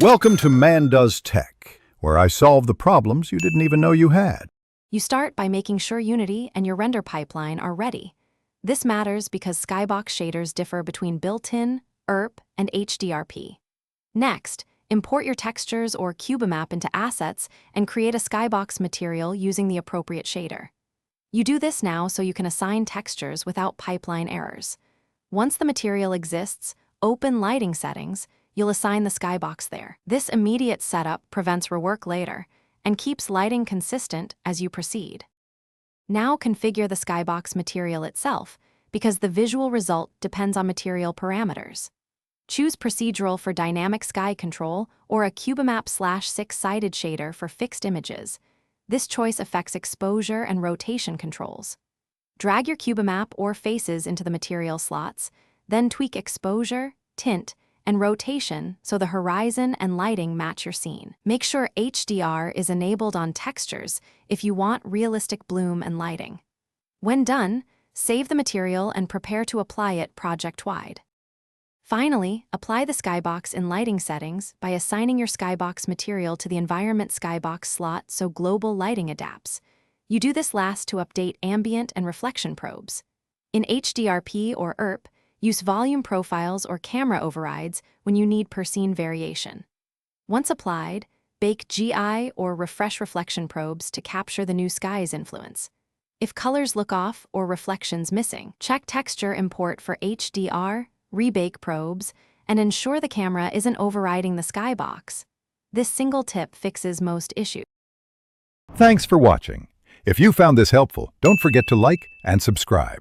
Welcome to Man Does Tech, where I solve the problems you didn't even know you had. You start by making sure Unity and your render pipeline are ready. This matters because Skybox shaders differ between built-in, ERP, and HDRP. Next, import your textures or CubeMap into assets and create a Skybox material using the appropriate shader. You do this now so you can assign textures without pipeline errors. Once the material exists, open lighting settings, you'll assign the Skybox there. This immediate setup prevents rework later and keeps lighting consistent as you proceed. Now configure the Skybox material itself, because the visual result depends on material parameters. Choose procedural for dynamic sky control or a CubeMap/6-sided shader for fixed images. This choice affects exposure and rotation controls. Drag your CubeMap or faces into the material slots, then tweak exposure, tint, and rotation so the horizon and lighting match your scene. Make sure HDR is enabled on textures if you want realistic bloom and lighting. When done, save the material and prepare to apply it project-wide. Finally, apply the Skybox in lighting settings by assigning your Skybox material to the Environment Skybox slot so global lighting adapts. You do this last to update ambient and reflection probes. In HDRP or ERP, use volume profiles or camera overrides when you need per scene variation. Once applied, bake GI or refresh reflection probes to capture the new sky's influence. If colors look off or reflections missing, check texture import for HDR, rebake probes, and ensure the camera isn't overriding the Skybox. This single tip fixes most issues. Thanks for watching. If you found this helpful, don't forget to like and subscribe.